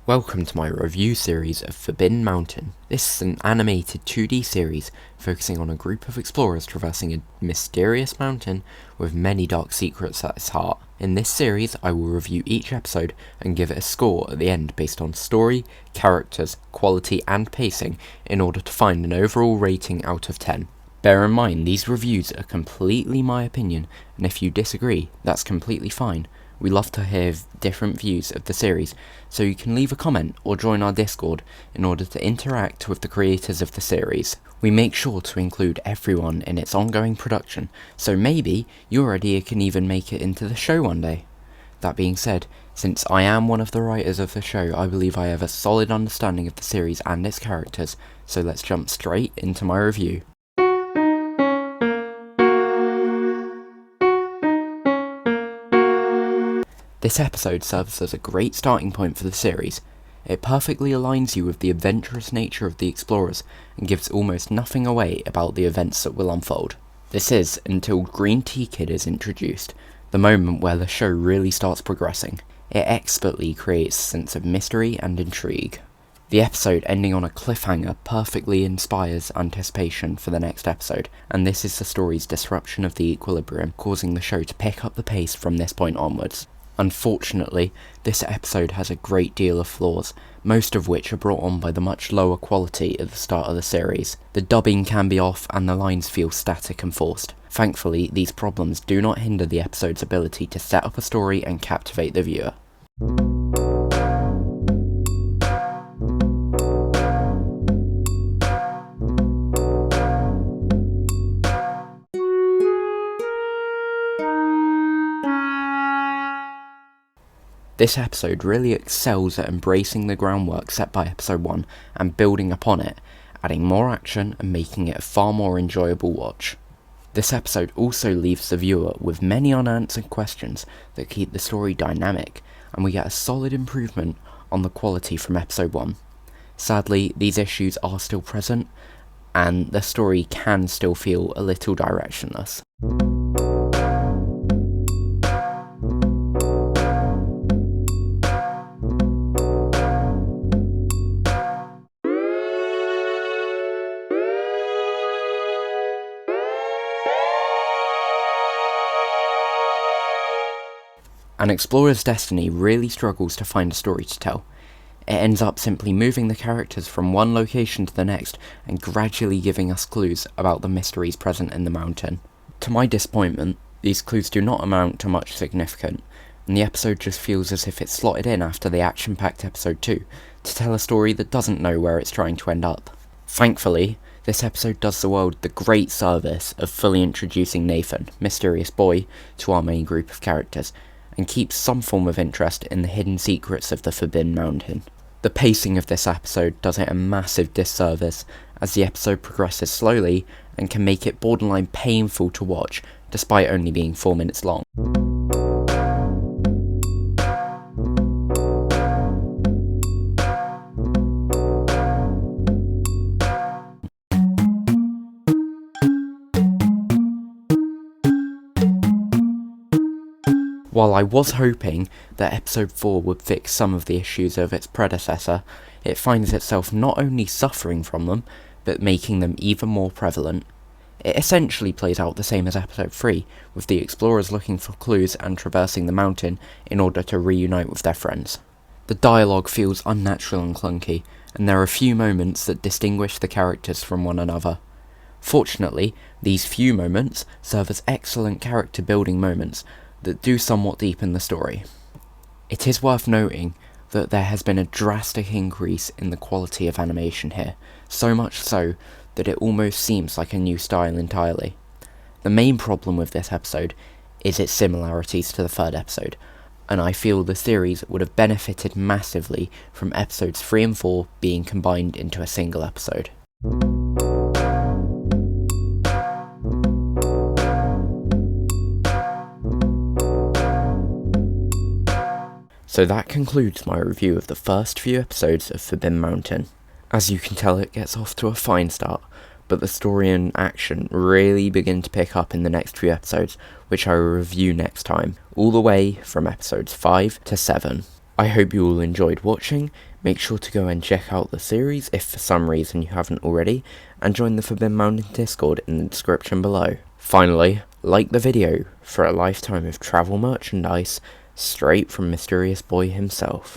Welcome to my review series of Forbidden Mountain. This is an animated 2D series focusing on a group of explorers traversing a mysterious mountain with many dark secrets at its heart. In this series, I will review each episode and give it a score at the end based on story, characters, quality and pacing in order to find an overall rating out of 10. Bear in mind, these reviews are completely my opinion, and if you disagree, that's completely fine. We love to hear different views of the series, so you can leave a comment or join our Discord in order to interact with the creators of the series. We make sure to include everyone in its ongoing production, so maybe your idea can even make it into the show one day. That being said, since I am one of the writers of the show, I believe I have a solid understanding of the series and its characters, so let's jump straight into my review. This episode serves as a great starting point for the series. It perfectly aligns you with the adventurous nature of the explorers and gives almost nothing away about the events that will unfold. This is until Green Tea Kid is introduced, the moment where the show really starts progressing. It expertly creates a sense of mystery and intrigue. The episode ending on a cliffhanger perfectly inspires anticipation for the next episode, and this is the story's disruption of the equilibrium, causing the show to pick up the pace from this point onwards. Unfortunately, this episode has a great deal of flaws, most of which are brought on by the much lower quality at the start of the series. The dubbing can be off and the lines feel static and forced. Thankfully, these problems do not hinder the episode's ability to set up a story and captivate the viewer. This episode really excels at embracing the groundwork set by episode 1 and building upon it, adding more action and making it a far more enjoyable watch. This episode also leaves the viewer with many unanswered questions that keep the story dynamic, and we get a solid improvement on the quality from episode 1. Sadly, these issues are still present, and the story can still feel a little directionless. An explorer's destiny really struggles to find a story to tell. It ends up simply moving the characters from one location to the next and gradually giving us clues about the mysteries present in the mountain. To my disappointment, these clues do not amount to much significant, and the episode just feels as if it's slotted in after the action-packed episode 2 to tell a story that doesn't know where it's trying to end up. Thankfully, this episode does the world the great service of fully introducing Nathan, Mysterious Boy, to our main group of characters, and keeps some form of interest in the hidden secrets of the Forbidden Mountain. The pacing of this episode does it a massive disservice, as the episode progresses slowly and can make it borderline painful to watch, despite only being 4 minutes long. While I was hoping that episode 4 would fix some of the issues of its predecessor, it finds itself not only suffering from them, but making them even more prevalent. It essentially plays out the same as episode 3, with the explorers looking for clues and traversing the mountain in order to reunite with their friends. The dialogue feels unnatural and clunky, and there are few moments that distinguish the characters from one another. Fortunately, these few moments serve as excellent character building moments that do somewhat deepen the story. It is worth noting that there has been a drastic increase in the quality of animation here, so much so that it almost seems like a new style entirely. The main problem with this episode is its similarities to the third episode, and I feel the series would have benefited massively from episodes 3 and 4 being combined into a single episode. So that concludes my review of the first few episodes of Forbidden Mountain. As you can tell, it gets off to a fine start, but the story and action really begin to pick up in the next few episodes, which I will review next time, all the way from episodes 5 to 7. I hope you all enjoyed watching. Make sure to go and check out the series if for some reason you haven't already, and join the Forbidden Mountain Discord in the description below. Finally, like the video for a lifetime of travel merchandise straight from Mysterious Boy himself.